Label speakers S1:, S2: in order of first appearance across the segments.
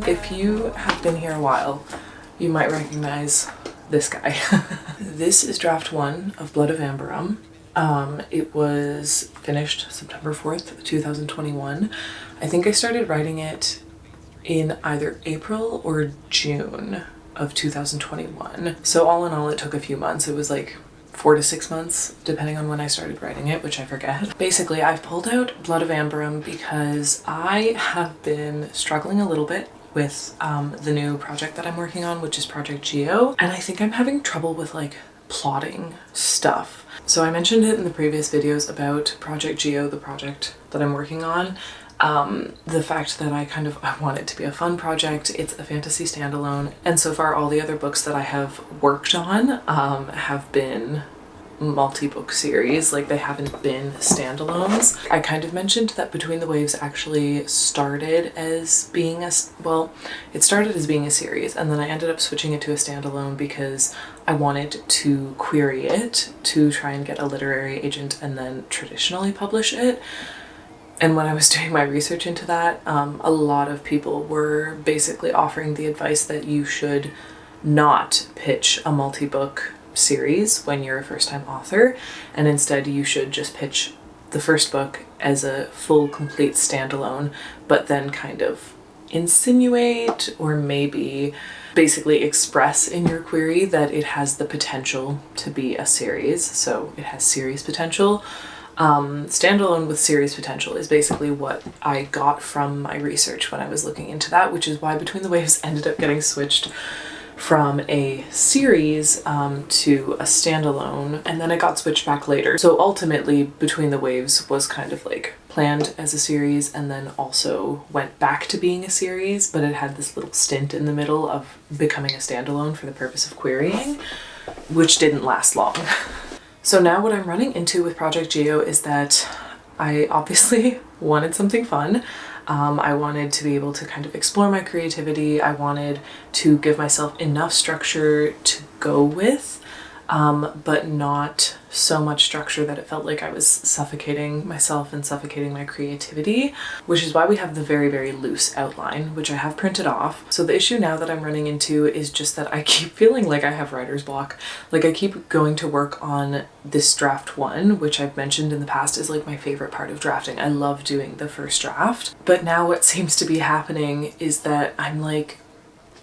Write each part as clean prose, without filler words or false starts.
S1: If you have been here a while, you might recognize this guy. This is draft 1 of Blood of Amberum. It was finished September 4th, 2021. I think I started writing it in either April or June of 2021. So all in all, it took a few months. It was like 4 to 6 months, depending on when I started writing it, which I forget. Basically, I've pulled out Blood of Amberum because I have been struggling a little bit with the new project that I'm working on, which is Project Geo, and I think I'm having trouble with like plotting stuff. So I mentioned it in the previous videos about Project Geo, the project that I'm working on. The fact that I want it to be a fun project. It's a fantasy standalone, and so far all the other books that I have worked on have been multi-book series, like they haven't been standalones. I kind of mentioned that Between the Waves actually started as being it started as being a series, and then I ended up switching it to a standalone because I wanted to query it to try and get a literary agent and then traditionally publish it. And when I was doing my research into that, a lot of people were basically offering the advice that you should not pitch a multi-book series when you're a first-time author, and instead you should just pitch the first book as a full, complete standalone, but then kind of insinuate or maybe basically express in your query that it has the potential to be a series, so it has series potential. Standalone with series potential is basically what I got from my research when I was looking into that, which is why Between the Waves ended up getting switched from a series to a standalone, and then it got switched back later. So ultimately Between the Waves was kind of like planned as a series and then also went back to being a series, but it had this little stint in the middle of becoming a standalone for the purpose of querying, which didn't last long. So now what I'm running into with Project Geo is that I obviously wanted something fun. I wanted to be able to kind of explore my creativity. I wanted to give myself enough structure to go with, but not so much structure that it felt like I was suffocating myself and suffocating my creativity, which is why we have the very, very loose outline, which I have printed off. So the issue now that I'm running into is just that I keep feeling like I have writer's block. Like I keep going to work on this draft 1, which I've mentioned in the past is like my favorite part of drafting. I love doing the first draft. But now what seems to be happening is that I'm like,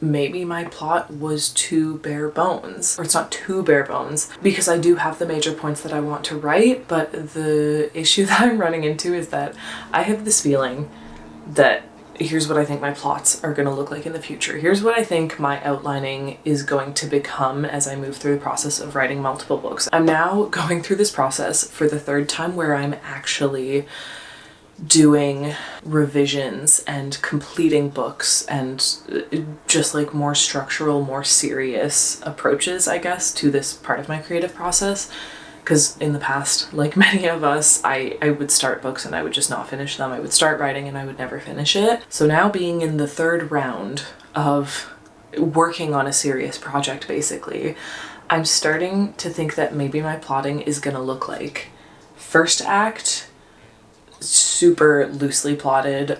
S1: maybe my plot was too bare bones, or it's not too bare bones, because I do have the major points that I want to write, but the issue that I'm running into is that I have this feeling that here's what I think my plots are going to look like in the future. Here's what I think my outlining is going to become as I move through the process of writing multiple books. I'm now going through this process for the 3rd time where I'm actually doing revisions and completing books and just like more structural, more serious approaches, I guess, to this part of my creative process. Because in the past, like many of us, I would start books and I would just not finish them. I would start writing and I would never finish it. So now being in the 3rd round of working on a serious project, basically, I'm starting to think that maybe my plotting is gonna look like first act, super loosely plotted.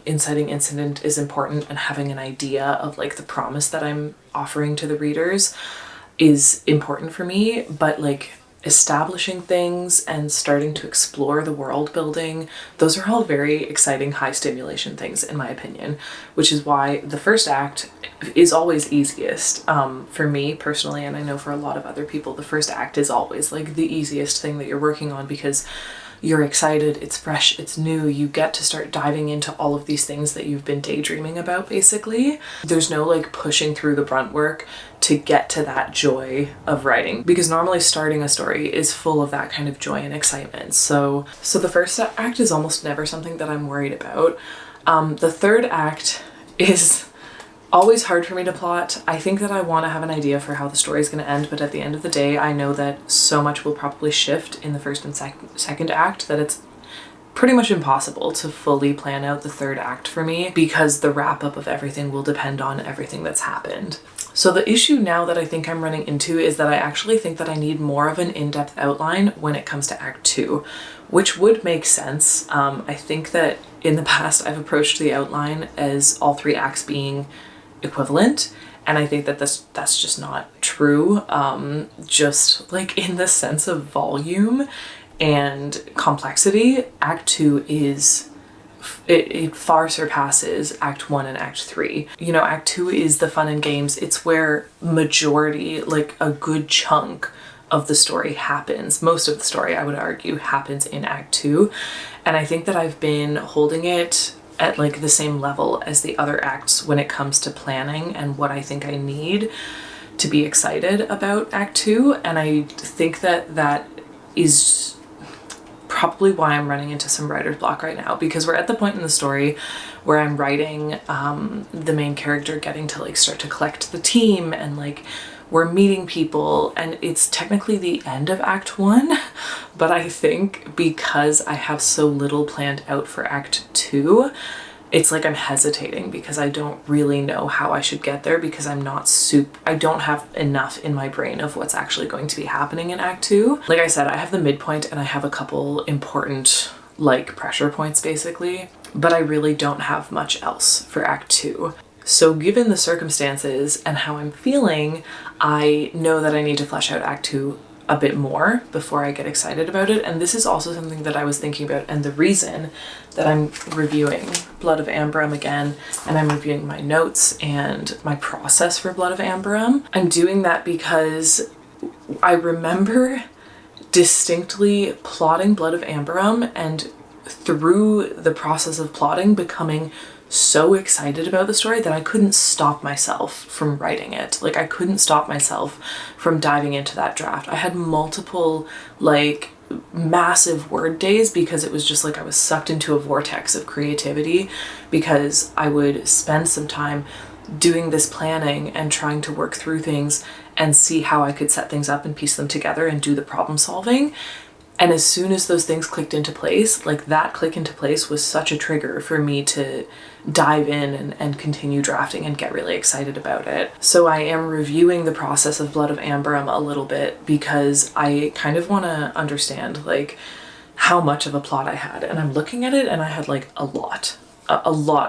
S1: Inciting incident is important, and having an idea of like the promise that I'm offering to the readers is important for me, but like establishing things and starting to explore the world building, those are all very exciting, high stimulation things in my opinion, which is why the first act is always easiest. For me personally, and I know for a lot of other people, the first act is always like the easiest thing that you're working on because you're excited, it's fresh, it's new, you get to start diving into all of these things that you've been daydreaming about, basically. There's no like pushing through the brunt work to get to that joy of writing, because normally starting a story is full of that kind of joy and excitement. So the first act is almost never something that I'm worried about. The 3rd act is always hard for me to plot. I think that I want to have an idea for how the story is going to end, but at the end of the day, I know that so much will probably shift in the first and second act that it's pretty much impossible to fully plan out the 3rd act for me, because the wrap up of everything will depend on everything that's happened. So the issue now that I think I'm running into is that I actually think that I need more of an in-depth outline when it comes to Act 2, which would make sense. I think that in the past I've approached the outline as all 3 acts being equivalent, and I think that that's just not true. Just like in the sense of volume and complexity, Act 2 is it far surpasses Act 1 and Act 3. You know, Act 2 is the fun and games. It's where majority, like a good chunk of the story happens. Most of the story, I would argue, happens in Act 2. And I think that I've been holding it at like the same level as the other acts when it comes to planning and what I think I need to be excited about Act 2. And I think that that is probably why I'm running into some writer's block right now, because we're at the point in the story where I'm writing the main character getting to like start to collect the team, and like we're meeting people, and it's technically the end of Act 1, but I think because I have so little planned out for Act 2, it's like I'm hesitating because I don't really know how I should get there, because I don't have enough in my brain of what's actually going to be happening in Act 2. Like I said, I have the midpoint and I have a couple important like pressure points basically, but I really don't have much else for Act 2. So given the circumstances and how I'm feeling, I know that I need to flesh out Act 2 a bit more before I get excited about it. And this is also something that I was thinking about, and the reason that I'm reviewing Blood of Amberum again, and I'm reviewing my notes and my process for Blood of Amberum. I'm doing that because I remember distinctly plotting Blood of Amberum, and through the process of plotting becoming so excited about the story that I couldn't stop myself from writing it. Like I couldn't stop myself from diving into that draft. I had multiple like massive word days because it was just like I was sucked into a vortex of creativity, because I would spend some time doing this planning and trying to work through things and see how I could set things up and piece them together and do the problem solving. And as soon as those things clicked into place, like that click into place was such a trigger for me to dive in and continue drafting and get really excited about it. So I am reviewing the process of Blood of Amberum a little bit because I kind of want to understand like how much of a plot I had. And I'm looking at it and I had like a lot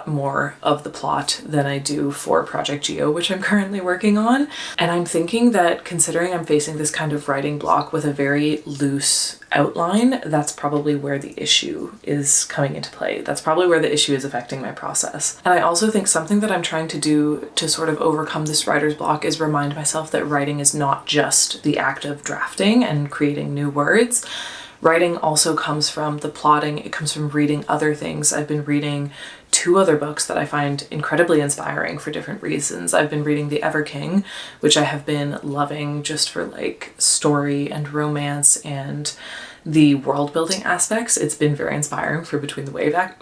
S1: more of the plot than I do for Project Geo, which I'm currently working on. And I'm thinking that considering I'm facing this kind of writing block with a very loose outline, that's probably where the issue is coming into play. That's probably where the issue is affecting my process. And I also think something that I'm trying to do to sort of overcome this writer's block is remind myself that writing is not just the act of drafting and creating new words. Writing also comes from the plotting. It comes from reading other things. I've been reading 2 other books that I find incredibly inspiring for different reasons. I've been reading The Ever King, which I have been loving just for like story and romance and the world building aspects. It's been very inspiring for Between the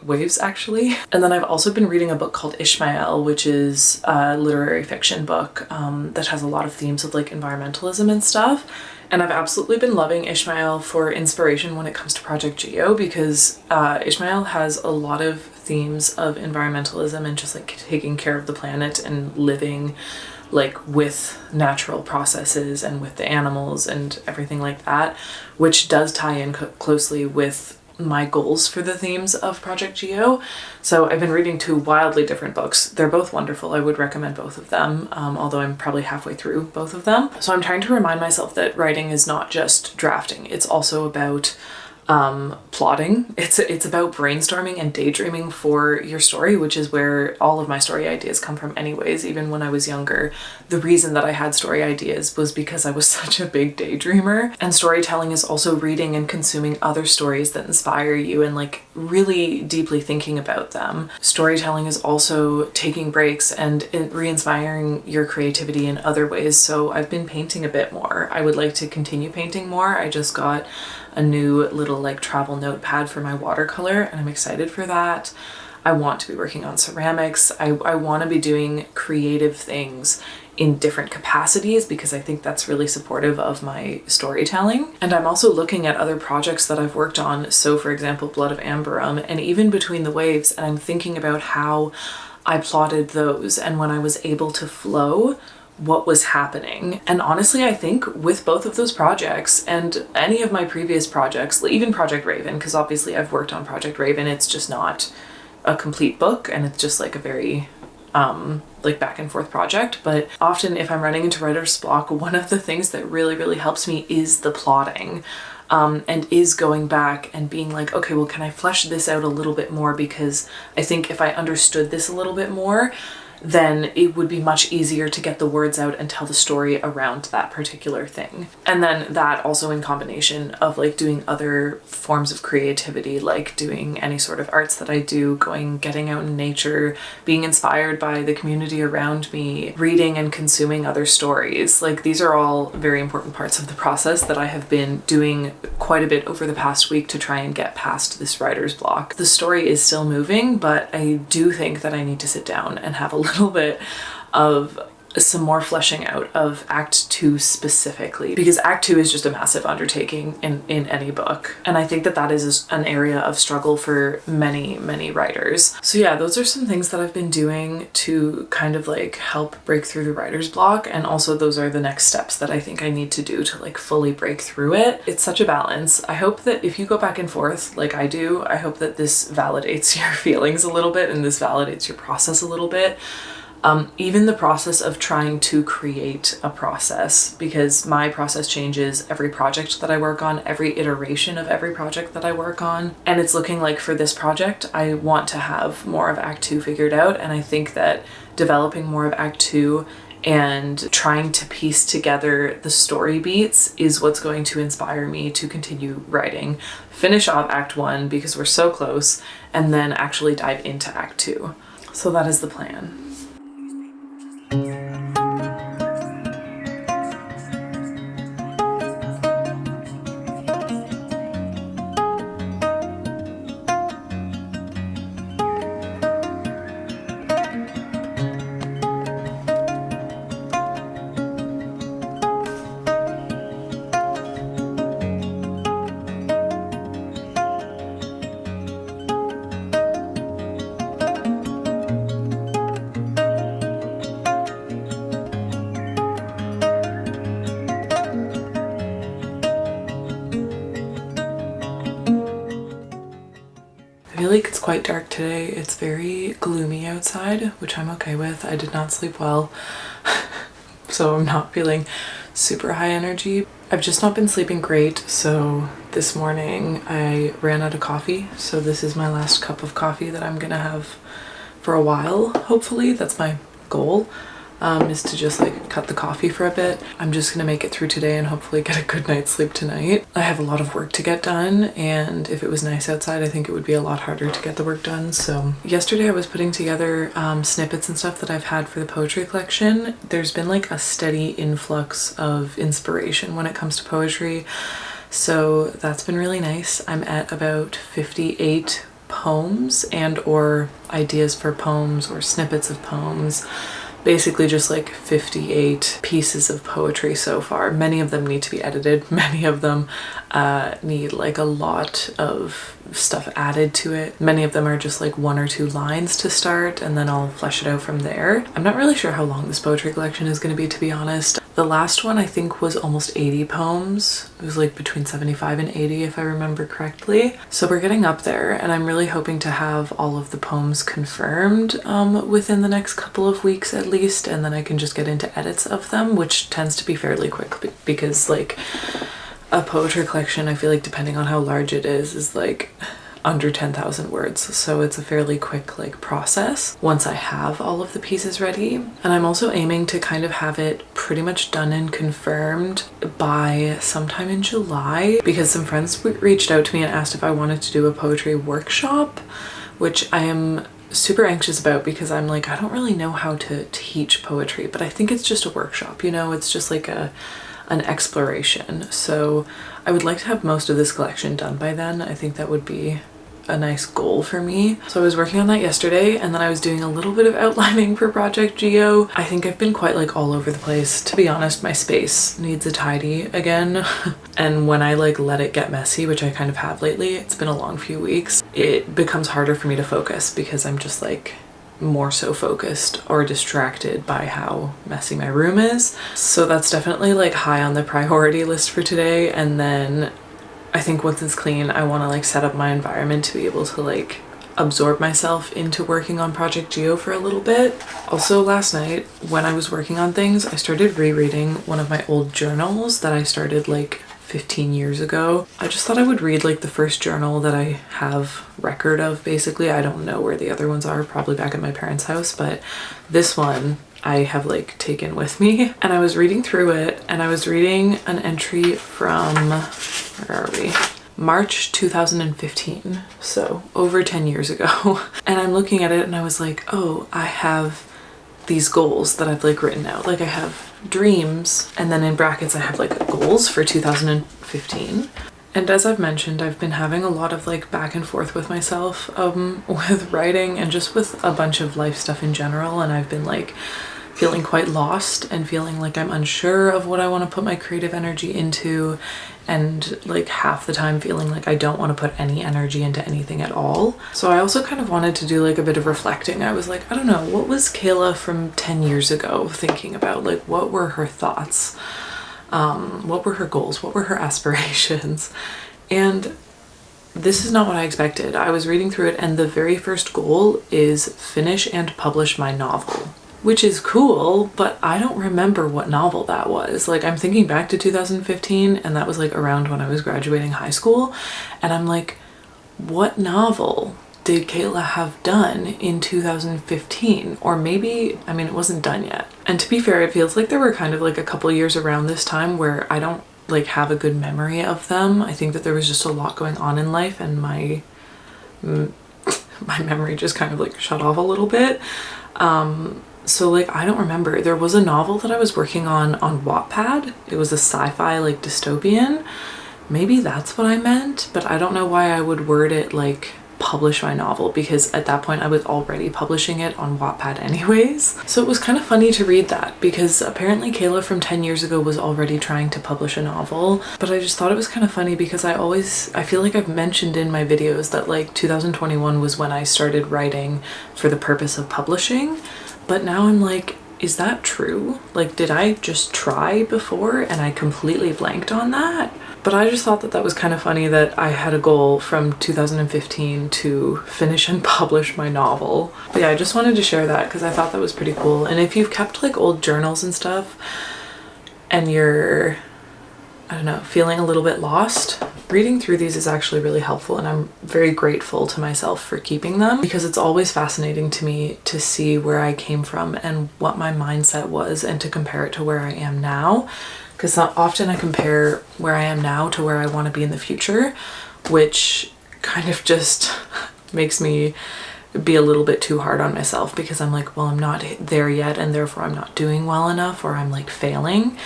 S1: Waves actually. And then I've also been reading a book called Ishmael, which is a literary fiction book that has a lot of themes of like environmentalism and stuff. And I've absolutely been loving Ishmael for inspiration when it comes to Project Geo, because Ishmael has a lot of themes of environmentalism and just like taking care of the planet and living like with natural processes and with the animals and everything like that, which does tie in closely with my goals for the themes of Project Geo. So I've been reading 2 wildly different books. They're both wonderful. I would recommend both of them, although I'm probably halfway through both of them. So I'm trying to remind myself that writing is not just drafting. It's also about plotting. It's about brainstorming and daydreaming for your story, which is where all of my story ideas come from anyways. Even when I was younger, the reason that I had story ideas was because I was such a big daydreamer. And storytelling is also reading and consuming other stories that inspire you and like really deeply thinking about them. Storytelling is also taking breaks and re-inspiring your creativity in other ways. So I've been painting a bit more. I would like to continue painting more. I just got a new little like travel notepad for my watercolor and I'm excited for that. I want to be working on ceramics. I want to be doing creative things in different capacities because I think that's really supportive of my storytelling. And I'm also looking at other projects that I've worked on. So for example, Blood of Amberum and even Between the Waves, and I'm thinking about how I plotted those and when I was able to flow what was happening. And honestly, I think with both of those projects and any of my previous projects, even Project Raven, because obviously I've worked on Project Raven, it's just not a complete book and it's just like a very like back and forth project. But often if I'm running into writer's block, one of the things that really helps me is the plotting. And is going back and being like, okay, well, can I flesh this out a little bit more? Because I think if I understood this a little bit more, then it would be much easier to get the words out and tell the story around that particular thing. And then that also in combination of like doing other forms of creativity, like doing any sort of arts that I do, getting out in nature, being inspired by the community around me, reading and consuming other stories. Like these are all very important parts of the process that I have been doing quite a bit over the past week to try and get past this writer's block. The story is still moving, but I do think that I need to sit down and have a little bit of some more fleshing out of Act 2 specifically, because Act 2 is just a massive undertaking in any book. And I think that that is an area of struggle for many writers. So yeah, those are some things that I've been doing to kind of like help break through the writer's block. And also those are the next steps that I think I need to do to like fully break through it. It's such a balance. I hope that if you go back and forth like I do, I hope that this validates your feelings a little bit and this validates your process a little bit. Even the process of trying to create a process, because my process changes every project that I work on, every iteration of every project that I work on. And it's looking like for this project, I want to have more of Act 2 figured out. And I think that developing more of Act 2 and trying to piece together the story beats is what's going to inspire me to continue writing, finish off Act 1 because we're so close, and then actually dive into Act 2. So that is the plan. I feel like it's quite dark today. It's very gloomy outside, which I'm okay with. I did not sleep well, so I'm not feeling super high energy. I've just not been sleeping great, so this morning I ran out of coffee. So this is my last cup of coffee that I'm gonna have for a while, hopefully. That's my goal. Is to just like cut the coffee for a bit. I'm just gonna make it through today and hopefully get a good night's sleep tonight. I have a lot of work to get done, and if it was nice outside, I think it would be a lot harder to get the work done. So yesterday I was putting together snippets and stuff that I've had for the poetry collection. There's been like a steady influx of inspiration when it comes to poetry, so that's been really nice. I'm at about 58 poems and or ideas for poems or snippets of poems. Basically just like 58 pieces of poetry so far. Many of them need to be edited. Many of them need like a lot of stuff added to it. Many of them are just like 1 or 2 lines to start, and then I'll flesh it out from there. I'm not really sure how long this poetry collection is going to be, to be honest. The last one I think was almost 80 poems. It was like between 75 and 80 if I remember correctly. So we're getting up there, and I'm really hoping to have all of the poems confirmed within the next couple of weeks at least, and then I can just get into edits of them, which tends to be fairly quick because like a poetry collection, I feel like depending on how large it is like under 10,000 words. So it's a fairly quick like process once I have all of the pieces ready. And I'm also aiming to kind of have it pretty much done and confirmed by sometime in July, because some friends reached out to me and asked if I wanted to do a poetry workshop, which I am super anxious about because I'm like, I don't really know how to teach poetry, but I think it's just a workshop, you know, it's just like an exploration. So I would like to have most of this collection done by then. I think that would be a nice goal for me. So I was working on that yesterday, and then I was doing a little bit of outlining for Project Geo. I think I've been quite like all over the place. To be honest, my space needs a tidy again. And when I like let it get messy, which I kind of have lately, it's been a long few weeks, it becomes harder for me to focus because I'm just like more so focused or distracted by how messy my room is. So that's definitely like high on the priority list for today. And then I think once it's clean, I want to like set up my environment to be able to like absorb myself into working on Project Geo for a little bit. Also last night when I was working on things, I started rereading one of my old journals that I started like 15 years ago. I just thought I would read like the first journal that I have record of, basically. I don't know where the other ones are, probably back at my parents' house, but this one I have like taken with me. And I was reading through it and I was reading an entry from, where are we? March 2015, so over 10 years ago. And I'm looking at it and I was like, oh, I have these goals that I've like written out. Like I have dreams, and then in brackets I have like goals for 2015. And as I've mentioned, I've been having a lot of like back and forth with myself with writing and just with a bunch of life stuff in general, and I've been like feeling quite lost and feeling like I'm unsure of what I want to put my creative energy into, and like half the time feeling like I don't want to put any energy into anything at all. So I also kind of wanted to do like a bit of reflecting. I was like, I don't know, what was Kayla from 10 years ago thinking about? Like, what were her thoughts? What were her goals? What were her aspirations? And this is not what I expected. I was reading through it and the very first goal is finish and publish my novel. Which is cool, but I don't remember what novel that was. Like, I'm thinking back to 2015 and that was like around when I was graduating high school, and I'm like, what novel did Kayla have done in 2015? Or maybe, I mean, it wasn't done yet. And to be fair, it feels like there were kind of like a couple years around this time where I don't like have a good memory of them. I think that there was just a lot going on in life and my memory just kind of like shut off a little bit. So like, I don't remember. There was a novel that I was working on Wattpad. It was a sci-fi like dystopian. Maybe that's what I meant, but I don't know why I would word it like publish my novel, because at that point I was already publishing it on Wattpad anyways. So it was kind of funny to read that, because apparently Kayla from 10 years ago was already trying to publish a novel, but I just thought it was kind of funny because I feel like I've mentioned in my videos that like 2021 was when I started writing for the purpose of publishing. But now I'm like, is that true? Like, did I just try before and I completely blanked on that? But I just thought that that was kind of funny that I had a goal from 2015 to finish and publish my novel. But yeah, I just wanted to share that because I thought that was pretty cool. And if you've kept like old journals and stuff and you're, I don't know, feeling a little bit lost, reading through these is actually really helpful, and I'm very grateful to myself for keeping them, because it's always fascinating to me to see where I came from and what my mindset was, and to compare it to where I am now, because often I compare where I am now to where I want to be in the future, which kind of just makes me be a little bit too hard on myself, because I'm like, well, I'm not there yet and therefore I'm not doing well enough, or I'm like failing.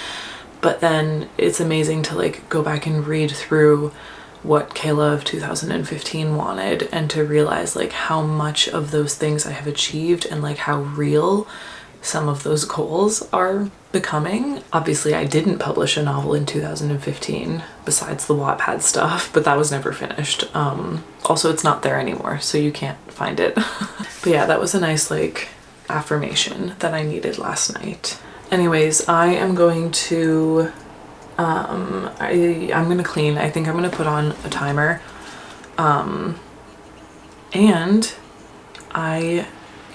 S1: But then it's amazing to like go back and read through what Kayla of 2015 wanted, and to realize like how much of those things I have achieved and like how real some of those goals are becoming. Obviously I didn't publish a novel in 2015 besides the Wattpad stuff, but that was never finished. Also it's not there anymore, so you can't find it. But yeah, that was a nice like affirmation that I needed last night. Anyways, I am going to, I'm going to clean. I think I'm going to put on a timer. And I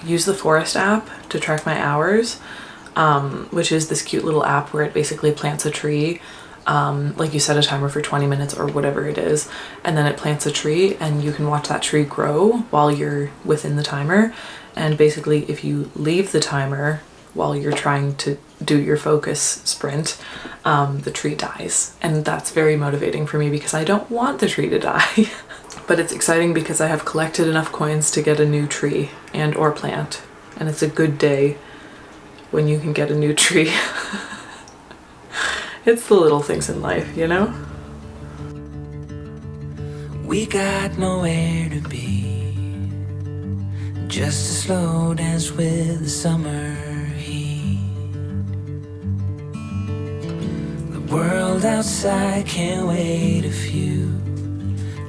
S1: use the Forest app to track my hours, which is this cute little app where it basically plants a tree. Like you set a timer for 20 minutes or whatever it is, and then it plants a tree and you can watch that tree grow while you're within the timer. And basically if you leave the timer while you're trying to do your focus sprint, the tree dies. And that's very motivating for me because I don't want the tree to die. But it's exciting because I have collected enough coins to get a new tree and or plant. And it's a good day when you can get a new tree. It's the little things in life, you know? We got nowhere to be, just a slow dance with the summer heat. The world outside can't wait a few,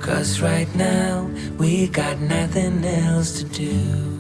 S1: 'cause right now we got nothing else to do.